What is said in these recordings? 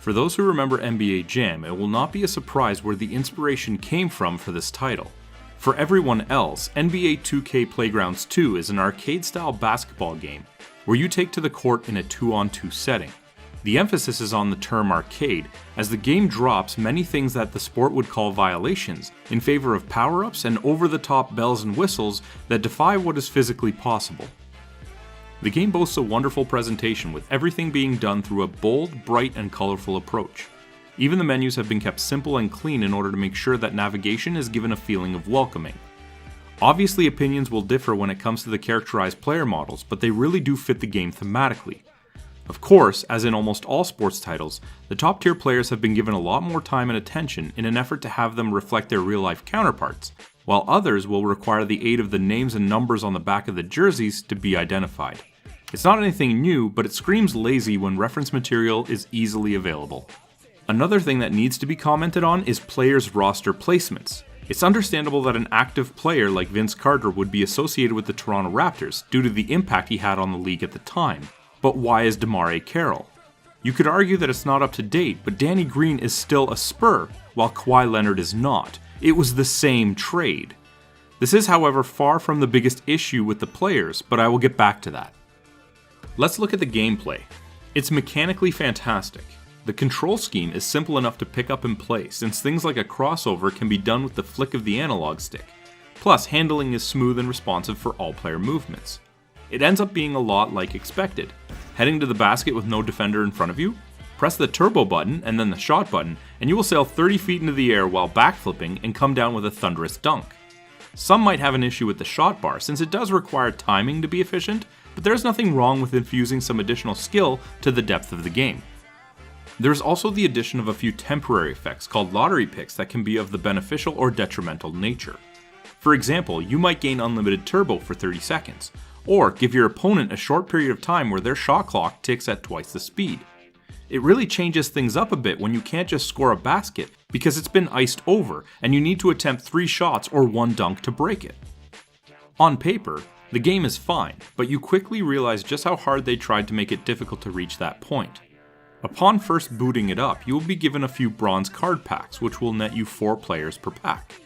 For those who remember NBA Jam, it will not be a surprise where the inspiration came from for this title. For everyone else, NBA 2K Playgrounds 2 is an arcade-style basketball game where you take to the court in a 2-on-2 setting. The emphasis is on the term arcade, as the game drops many things that the sport would call violations in favor of power-ups and over-the-top bells and whistles that defy what is physically possible. The game boasts a wonderful presentation with everything being done through a bold, bright, and colorful approach. Even the menus have been kept simple and clean in order to make sure that navigation is given a feeling of welcoming. Obviously, opinions will differ when it comes to the characterized player models, but they really do fit the game thematically. Of course, as in almost all sports titles, the top tier players have been given a lot more time and attention in an effort to have them reflect their real life counterparts, while others will require the aid of the names and numbers on the back of the jerseys to be identified. It's not anything new, but it screams lazy when reference material is easily available. Another thing that needs to be commented on is players' roster placements. It's understandable that an active player like Vince Carter would be associated with the Toronto Raptors due to the impact he had on the league at the time. But why is DeMar Carroll? You could argue that it's not up to date, but Danny Green is still a Spur, while Kawhi Leonard is not. It was the same trade. This is, however, far from the biggest issue with the players, but I will get back to that. Let's look at the gameplay. It's mechanically fantastic. The control scheme is simple enough to pick up and play, since things like a crossover can be done with the flick of the analog stick. Plus, handling is smooth and responsive for all player movements. It ends up being a lot like expected. Heading to the basket with no defender in front of you? Press the turbo button and then the shot button, and you will sail 30 feet into the air while backflipping and come down with a thunderous dunk. Some might have an issue with the shot bar, since it does require timing to be efficient, but there's nothing wrong with infusing some additional skill to the depth of the game. There's also the addition of a few temporary effects called lottery picks that can be of the beneficial or detrimental nature. For example, you might gain unlimited turbo for 30 seconds, or give your opponent a short period of time where their shot clock ticks at twice the speed. It really changes things up a bit when you can't just score a basket because it's been iced over and you need to attempt 3 shots or 1 dunk to break it. On paper, the game is fine, but you quickly realize just how hard they tried to make it difficult to reach that point. Upon first booting it up, you will be given a few bronze card packs, which will net you 4 players per pack.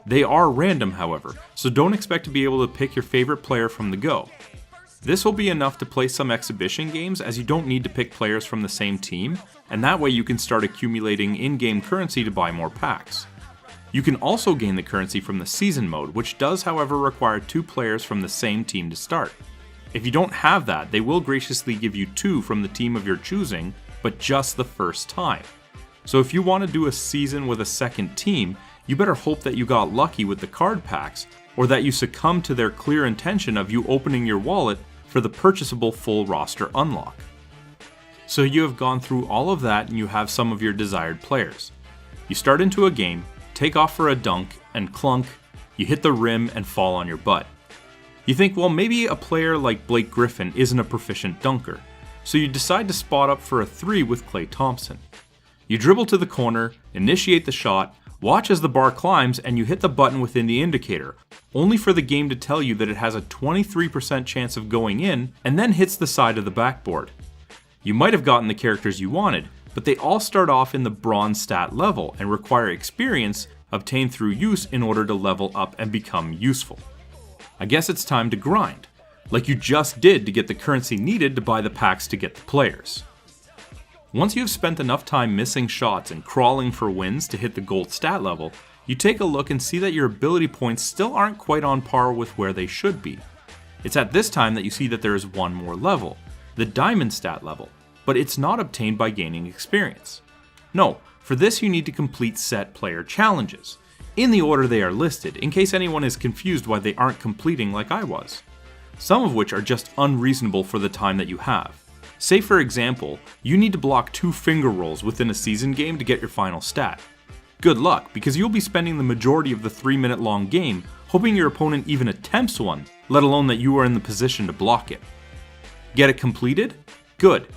They are random, however, so don't expect to be able to pick your favorite player from the go. This will be enough to play some exhibition games, as you don't need to pick players from the same team, and that way you can start accumulating in-game currency to buy more packs. You can also gain the currency from the season mode, which does however require 2 players from the same team to start. If you don't have that, they will graciously give you 2 from the team of your choosing, but just the first time. So if you want to do a season with a second team, you better hope that you got lucky with the card packs, or that you succumb to their clear intention of you opening your wallet for the purchasable full roster unlock. So you have gone through all of that and you have some of your desired players. You start into a game, take off for a dunk, and clunk, you hit the rim and fall on your butt. You think, well, maybe a player like Blake Griffin isn't a proficient dunker, so you decide to spot up for a 3 with Klay Thompson. You dribble to the corner, initiate the shot, watch as the bar climbs, and you hit the button within the indicator, only for the game to tell you that it has a 23% chance of going in, and then hits the side of the backboard. You might have gotten the characters you wanted, but they all start off in the bronze stat level and require experience obtained through use in order to level up and become useful. I guess it's time to grind, like you just did to get the currency needed to buy the packs to get the players. Once you've spent enough time missing shots and crawling for wins to hit the gold stat level, you take a look and see that your ability points still aren't quite on par with where they should be. It's at this time that you see that there is one more level, the diamond stat level, but it's not obtained by gaining experience. No, for this you need to complete set player challenges, in the order they are listed, in case anyone is confused why they aren't completing like I was. Some of which are just unreasonable for the time that you have. Say for example, you need to block 2 finger rolls within a season game to get your final stat. Good luck, because you'll be spending the majority of the 3-minute long game hoping your opponent even attempts one, let alone that you are in the position to block it. Get it completed? Good.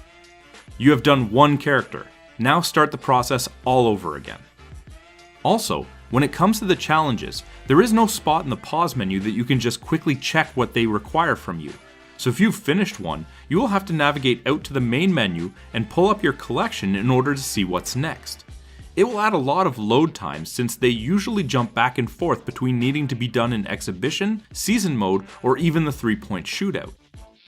You have done 1 character. Now start the process all over again. Also, when it comes to the challenges, there is no spot in the pause menu that you can just quickly check what they require from you. So if you've finished one, you will have to navigate out to the main menu and pull up your collection in order to see what's next. It will add a lot of load times since they usually jump back and forth between needing to be done in Exhibition, Season Mode, or even the 3-point shootout.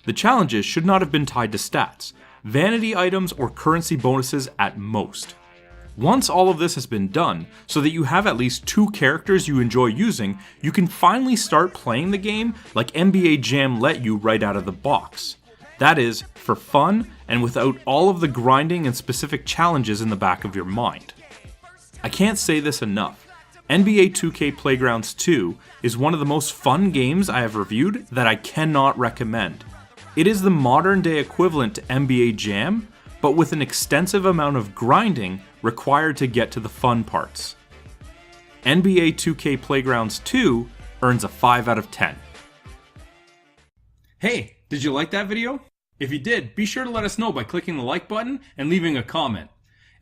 The challenges should not have been tied to stats, vanity items or currency bonuses at most. Once all of this has been done, so that you have at least 2 characters you enjoy using, you can finally start playing the game like NBA Jam let you right out of the box. That is, for fun and without all of the grinding and specific challenges in the back of your mind. I can't say this enough. NBA 2K Playgrounds 2 is one of the most fun games I have reviewed that I cannot recommend. It is the modern day equivalent to NBA Jam, but with an extensive amount of grinding required to get to the fun parts. NBA 2K Playgrounds 2 earns a 5 out of 10. Hey, did you like that video? If you did, be sure to let us know by clicking the like button and leaving a comment.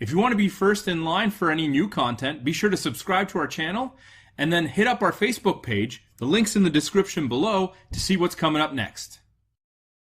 If you want to be first in line for any new content, be sure to subscribe to our channel and then hit up our Facebook page, the link's in the description below, to see what's coming up next.